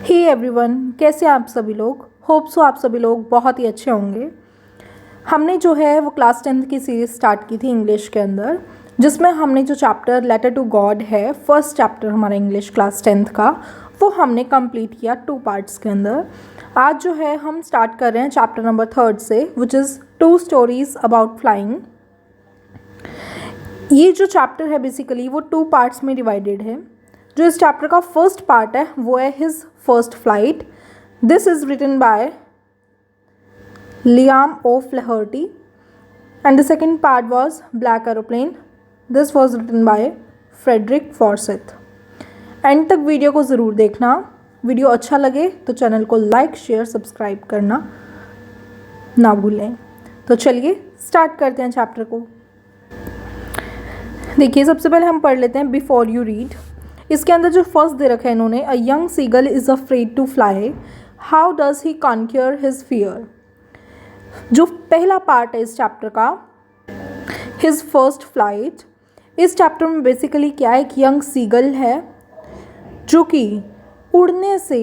Hey everyone, कैसे हैं आप सभी लोग। होप सो आप सभी लोग बहुत ही अच्छे होंगे। हमने जो है वो क्लास 10th की सीरीज़ स्टार्ट की थी इंग्लिश के अंदर, जिसमें हमने जो चैप्टर लेटर टू गॉड है, फर्स्ट चैप्टर हमारा इंग्लिश क्लास 10th का, वो हमने कंप्लीट किया 2 पार्ट्स के अंदर। आज जो है हम स्टार्ट कर रहे हैं चैप्टर नंबर 3 से, which is 2 stories about flying. ये जो चैप्टर है बेसिकली वो 2 पार्ट्स में डिवाइडेड है। जो इस चैप्टर का फर्स्ट पार्ट है वो है his first flight. This is written by Liam O'Flaherty and the second part was Black Aeroplane. This was written by Frederick Forsyth. End तक वीडियो को ज़रूर देखना। वीडियो अच्छा लगे तो चैनल को लाइक शेयर सब्सक्राइब करना ना भूलें। तो चलिए स्टार्ट करते हैं चैप्टर को। देखिए, सबसे पहले हम पढ़ लेते हैं बिफोर यू रीड। इसके अंदर जो फर्स्ट दे रखा है इन्होंने, a young seagull is afraid to fly, how does he conquer his fear. जो पहला पार्ट है इस चैप्टर का, हिज फर्स्ट फ्लाइट, इस चैप्टर में बेसिकली क्या है, एक यंग सीगल है जो कि उड़ने से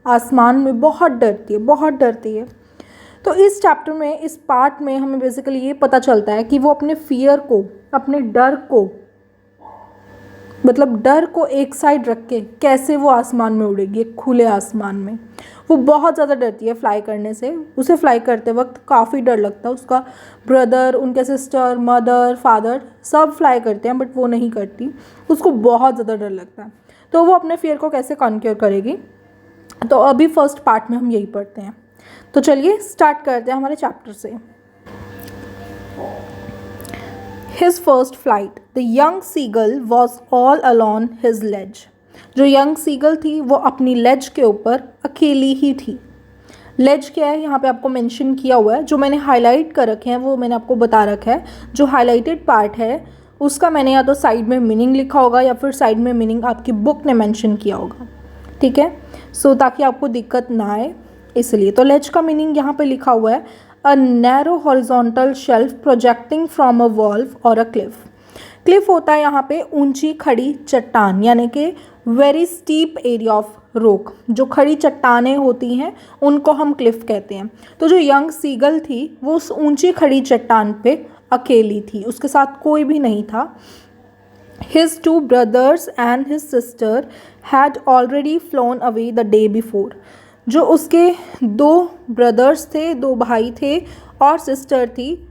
आसमान में बहुत डरती है। तो इस चैप्टर में, इस पार्ट में हमें बेसिकली ये पता चलता है कि वो अपने फियर को, अपने डर को, मतलब डर को एक साइड रख के कैसे वो आसमान में उड़ेगी, एक खुले आसमान में। वो बहुत ज़्यादा डरती है फ्लाई करने से। उसे फ्लाई करते वक्त काफ़ी डर लगता है। उसका ब्रदर, उनके सिस्टर, मदर, फादर सब फ्लाई करते हैं बट वो नहीं करती। उसको बहुत ज़्यादा डर लगता है। तो वो अपने फियर को कैसे कॉन्क्योर करेगी, तो अभी फर्स्ट पार्ट में हम यही पढ़ते हैं। तो चलिए स्टार्ट करते हैं हमारे चैप्टर से। His first flight. The young seagull was all alone his ledge. जो यंग सीगल थी वो अपनी लेज के ऊपर अकेली ही थी। लेज क्या है यहाँ पे आपको मेंशन किया हुआ है। जो मैंने हाईलाइट कर रखे हैं वो मैंने आपको बता रखा है। जो हाईलाइटेड पार्ट है उसका मैंने या तो साइड में मीनिंग लिखा होगा या फिर साइड में मीनिंग आपकी बुक ने मेंशन किया होगा, ठीक है। सो ताकि आपको दिक्कत ना आए इसलिए। तो लेज का मीनिंग यहाँ पे लिखा हुआ है, a narrow horizontal shelf projecting from a wall or a cliff. Cliff होता है यहाँ पे ऊंची खड़ी चट्टान, यानी कि very steep area of rock. जो खड़ी चट्टानें होती हैं उनको हम क्लिफ कहते हैं। तो जो यंग सीगल थी वो उस ऊंची खड़ी चट्टान पे अकेली थी, उसके साथ कोई भी नहीं था। His 2 brothers and his sister had already flown away the day before. जो उसके 2 ब्रदर्स थे, 2 भाई थे और सिस्टर थी,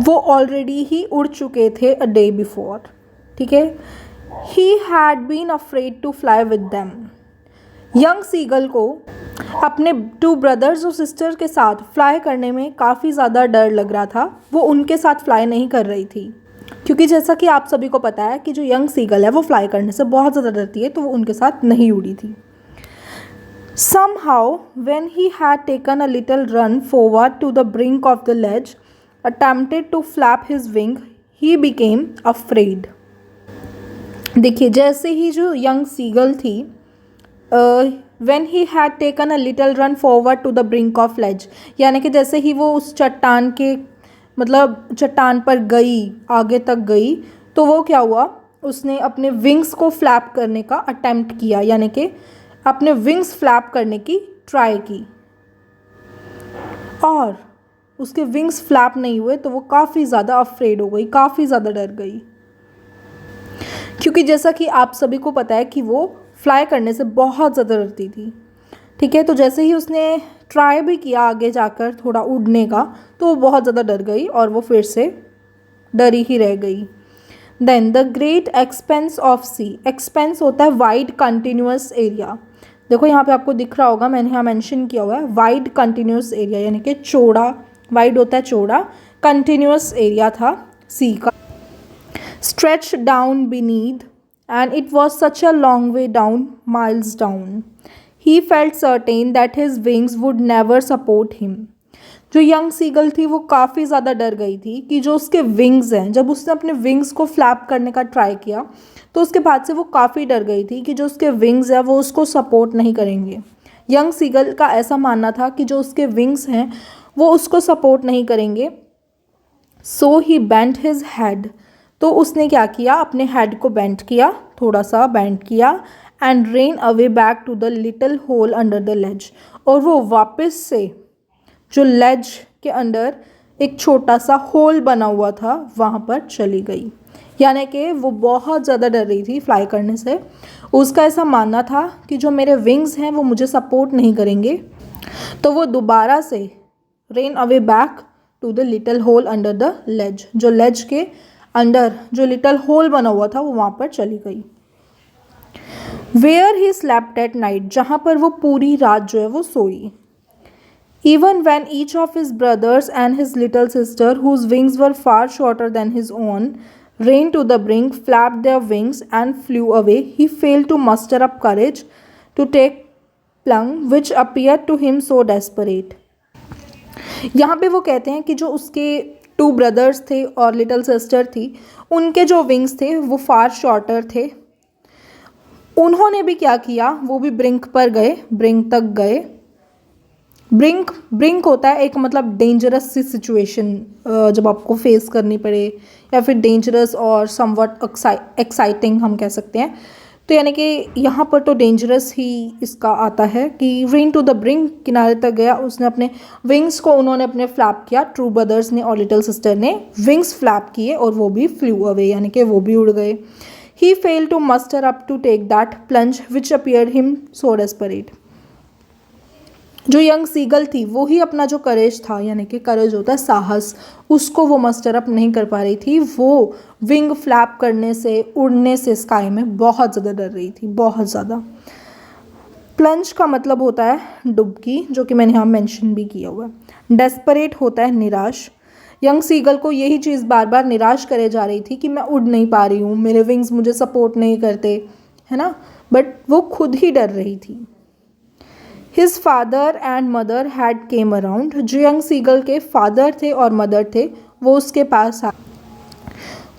वो ऑलरेडी ही उड़ चुके थे अ डे बिफोर, ठीक है। He had been afraid to fly with them. Young seagull को अपने 2 ब्रदर्स और सिस्टर के साथ फ्लाई करने में काफ़ी ज़्यादा डर लग रहा था। वो उनके साथ फ्लाई नहीं कर रही थी क्योंकि जैसा कि आप सभी को पता है कि जो यंग सीगल है वो फ्लाई करने से बहुत ज़्यादा डरती है, तो वो उनके साथ नहीं उड़ी थी। Somehow, when he had taken a little run forward to the brink of the ledge, attempted to flap his wing, he became afraid. देखिए, जैसे ही जो यंग सीगल थी, when he had taken a little run forward to the brink of ledge, यानी कि जैसे ही वो उस चट्टान के, मतलब चट्टान पर गई, आगे तक गई, तो वो क्या हुआ, उसने अपने विंग्स को फ्लैप करने का अटेम्प्ट किया, यानी कि अपने विंग्स फ्लैप करने की ट्राई की और उसके विंग्स फ्लैप नहीं हुए तो वो काफ़ी ज़्यादा अफ्रेड हो गई, काफ़ी ज़्यादा डर गई। क्योंकि जैसा कि आप सभी को पता है कि वो फ्लाई करने से बहुत ज़्यादा डरती थी, ठीक है। तो जैसे ही उसने ट्राई भी किया आगे जाकर थोड़ा उड़ने का, तो वो बहुत ज़्यादा डर गई और वो फिर से डरी ही रह गई। Then the great expanse of sea. Expanse होता है वाइड कंटिन्यूअस एरिया। देखो यहाँ पे आपको दिख रहा होगा, मैंने यहाँ मेंशन किया हुआ है वाइड कंटिन्यूअस एरिया, यानी कि चौड़ा। वाइड होता है चौड़ा, कंटिन्यूअस एरिया था सी का। Stretch down beneath and it was such a long way down, miles down. He felt certain that his wings would never support him. जो यंग सीगल थी वो काफ़ी ज़्यादा डर गई थी कि जो उसके विंग्स हैं, जब उसने अपने विंग्स को फ्लैप करने का ट्राई किया तो उसके बाद से वो काफ़ी डर गई थी कि जो उसके विंग्स हैं वो उसको सपोर्ट नहीं करेंगे। यंग सीगल का ऐसा मानना था कि जो उसके विंग्स हैं वो उसको सपोर्ट नहीं करेंगे। सो ही बेंट हिज हेड। तो उसने क्या किया, अपने हेड को बेंट किया, थोड़ा सा बेंट किया and ran away back to the little hole under the ledge, और वो वापस से जो लेज के अंदर एक छोटा सा होल बना हुआ था वहाँ पर चली गई। यानी कि वो बहुत ज़्यादा डर रही थी फ्लाई करने से। उसका ऐसा मानना था कि जो मेरे विंग्स हैं वो मुझे सपोर्ट नहीं करेंगे, तो वो दोबारा से ran away back to the little hole under the ledge, जो लेज के अंदर जो लिटिल होल बना हुआ था वो वहाँ पर चली गई। Where he slept at night, जहाँ पर वो पूरी रात जो है वो सोई। Even when each of his brothers and his little sister, whose wings were far shorter than his own, ran to the brink, flapped their wings, and flew away, he failed to muster up courage to take plunge, which appeared to him so desperate. यहाँ पे वो कहते हैं कि जो उसके 2 brothers थे और लिटिल सिस्टर थी, उनके जो विंग्स थे वो फार शॉर्टर थे। उन्होंने भी क्या किया, वो भी ब्रिंक पर गए, ब्रिंक तक गए। ब्रिंक होता है एक मतलब डेंजरस सी सिचुएशन, जब आपको फेस करनी पड़े, या फिर डेंजरस और समवट एक्साइटिंग हम कह सकते हैं। तो यानी कि यहाँ पर तो डेंजरस ही इसका आता है कि रेन टू द ब्रिंक, किनारे तक गया, उसने अपने विंग्स को उन्होंने अपने फ्लैप किया, ट्रू ब्रदर्स ने और लिटिल सिस्टर ने विंग्स फ्लैप किए और वो भी फ्लू अवे, यानी कि वो भी उड़ गए। He fail to muster up to take that plunge which appeared him so desperate. जो यंग सीगल थी वो ही अपना जो करेज था, यानी कि करेज होता है साहस, उसको वो मस्टर अप नहीं कर पा रही थी। वो विंग फ्लैप करने से, उड़ने से स्काई में बहुत ज़्यादा डर रही थी, बहुत ज़्यादा। प्लंज का मतलब होता है डुबकी, जो कि मैंने यहाँ मेंशन भी किया हुआ है। डेस्परेट होता है निराश। यंग सीगल को यही चीज़ बार बार निराश करे जा रही थी कि मैं उड़ नहीं पा रही हूँ, मेरे विंग्स मुझे सपोर्ट नहीं करते, है ना, बट वो खुद ही डर रही थी। His father and mother had came around, जो यंग सीगल के फादर थे और मदर थे वो उसके पास आए।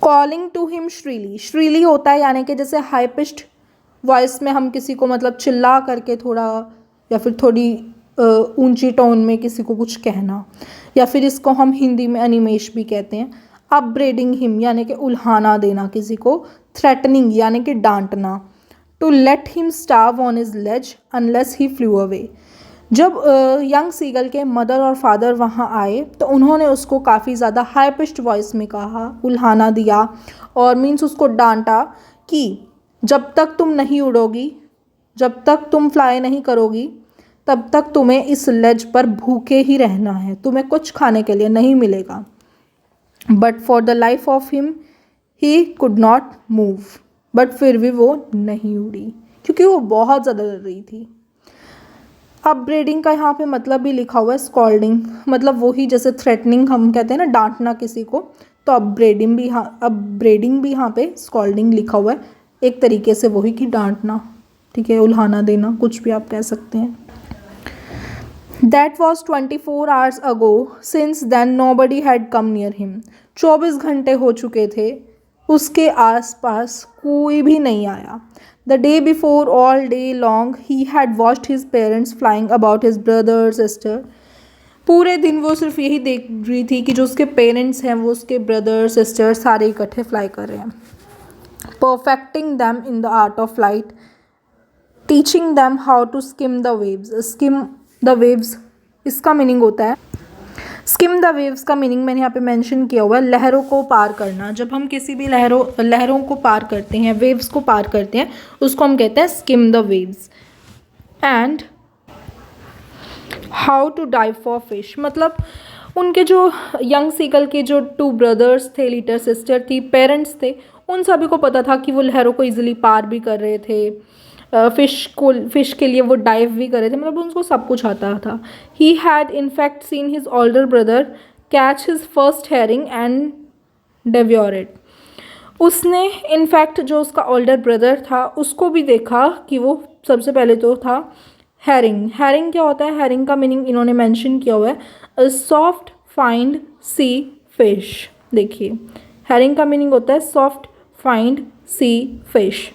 कॉलिंग टू हिम श्रीली, श्रीली होता है यानी कि जैसे हाई पिच्ड वॉइस में हम किसी को मतलब चिल्ला करके थोड़ा, या फिर थोड़ी ऊंची टोन में किसी को कुछ कहना, या फिर इसको हम हिंदी में अनिमेश भी कहते हैं। अपब्रेडिंग हिम यानी कि उल्हाना देना किसी को, थ्रेटनिंग यानी कि डांटना। To let him starve on his ledge unless he flew away. जब यंग सीगल के मदर और फादर वहाँ आए तो उन्होंने उसको काफ़ी ज़्यादा हाई पिच्ड वॉइस में कहा, उल्हाना दिया, और मीन्स उसको डांटा कि जब तक तुम नहीं उड़ोगी, जब तक तुम फ्लाई नहीं करोगी, तब तक तुम्हें इस लेज पर भूखे ही रहना है, तुम्हें कुछ खाने के लिए नहीं मिलेगा। But for the life of him he could not move, but फिर भी वो नहीं उड़ी क्योंकि वो बहुत ज़्यादा डर रही थी। अपब्रेडिंग का यहाँ पे मतलब भी लिखा हुआ है स्कॉल्डिंग, मतलब वही जैसे थ्रेटनिंग हम कहते हैं ना, डांटना किसी को, तो अपब्रेडिंग भी यहाँ पे स्कॉल्डिंग लिखा हुआ है, एक तरीके से वही कि डांटना, ठीक है, उल्हाना देना, कुछ भी आप कह सकते हैं। That was 24 hours ago. Since then nobody had come near him. 24 घंटे हो चुके थे, उसके आसपास कोई भी नहीं आया। The day before, all day long, he had watched his parents flying about his brother, sister. पूरे दिन वो सिर्फ यही देख रही थी कि जो उसके पेरेंट्स हैं वो उसके ब्रदर सिस्टर सारे इकट्ठे फ्लाई कर रहे हैं। Perfecting them in the art of flight, teaching them how to skim the waves. Skim the waves, इसका मीनिंग होता है, स्किम द वेव्स का मीनिंग मैंने यहाँ पे मेंशन किया हुआ है, लहरों को पार करना। जब हम किसी भी लहरों को पार करते हैं, वेव्स को पार करते हैं, उसको हम कहते हैं skim the waves. And how to dive for fish, मतलब उनके जो यंग सीगल के जो 2 ब्रदर्स थे, लिटिल सिस्टर थी, पेरेंट्स थे, उन सभी को पता था कि वो लहरों को ईजिली पार भी कर रहे थे, फिश के लिए वो डाइव भी कर रहे थे, मतलब उनको सब कुछ आता था। He had in fact seen his older brother catch his first herring and devour it. उसने इनफैक्ट जो उसका ओल्डर ब्रदर था उसको भी देखा कि वो सबसे पहले तो था हेरिंग। हेरिंग क्या होता है, हेरिंग का मीनिंग इन्होंने मेंशन किया हुआ है, a soft finned sea fish. देखिए हेरिंग का मीनिंग होता है soft finned sea fish.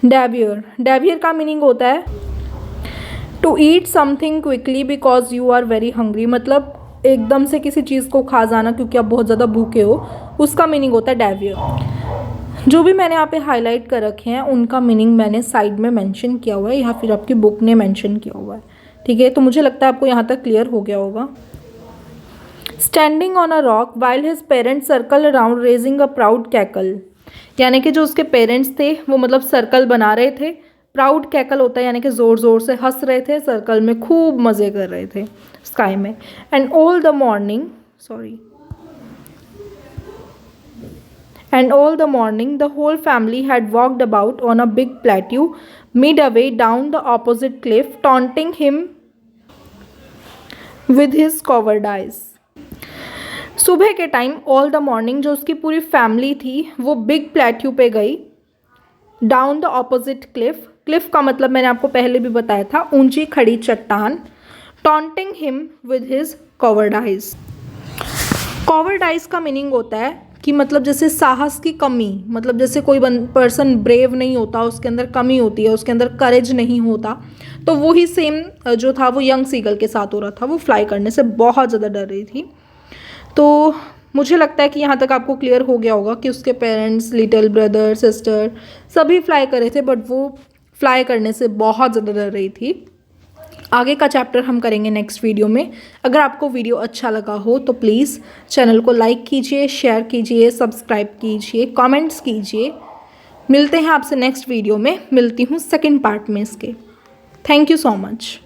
Devour का मीनिंग होता है to eat something quickly because you are very hungry, मतलब एकदम से किसी चीज़ को खा जाना क्योंकि आप बहुत ज़्यादा भूखे हो, उसका मीनिंग होता है डेवियर। जो भी मैंने यहाँ पे हाईलाइट कर रखे हैं उनका मीनिंग मैंने साइड में मेंशन किया हुआ है या फिर आपकी बुक ने मेंशन किया हुआ है, ठीक है। तो मुझे लगता है आपको यहाँ तक क्लियर हो गया होगा। Standing on a rock while his parents circle around raising a proud cackle, यानी कि जो उसके पेरेंट्स थे वो मतलब सर्कल बना रहे थे। प्राउड कैकल होता है यानी कि ज़ोर ज़ोर से हंस रहे थे, सर्कल में खूब मज़े कर रहे थे स्काई में। And all the morning And all the morning, the whole family had walked about on a big plateau midway down the opposite cliff, taunting him with his covered eyes. सुबह के time all the morning जो उसकी पूरी family थी वो big plateau पे गई, down the opposite Cliff, Cliff का मतलब मैंने आपको पहले भी बताया था, ऊंची खड़ी चट्टान, taunting him with his covered eyes. Covered eyes का मीनिंग होता है कि मतलब जैसे साहस की कमी, मतलब जैसे कोई पर्सन ब्रेव नहीं होता, उसके अंदर कमी होती है, उसके अंदर करेज नहीं होता, तो वही सेम जो था वो यंग सीगल के साथ हो रहा था। वो फ्लाई करने से बहुत ज़्यादा डर रही थी। तो मुझे लगता है कि यहाँ तक आपको क्लियर हो गया होगा कि उसके पेरेंट्स, लिटिल ब्रदर, सिस्टर सभी फ्लाई कर रहे थे, बट वो फ्लाई करने से बहुत ज़्यादा डर रही थी। आगे का चैप्टर हम करेंगे नेक्स्ट वीडियो में। अगर आपको वीडियो अच्छा लगा हो तो प्लीज़ चैनल को लाइक कीजिए, शेयर कीजिए, सब्सक्राइब कीजिए, कमेंट्स कीजिए। मिलते हैं आपसे नेक्स्ट वीडियो में, मिलती हूँ सेकंड पार्ट में इसके। Thank you so much.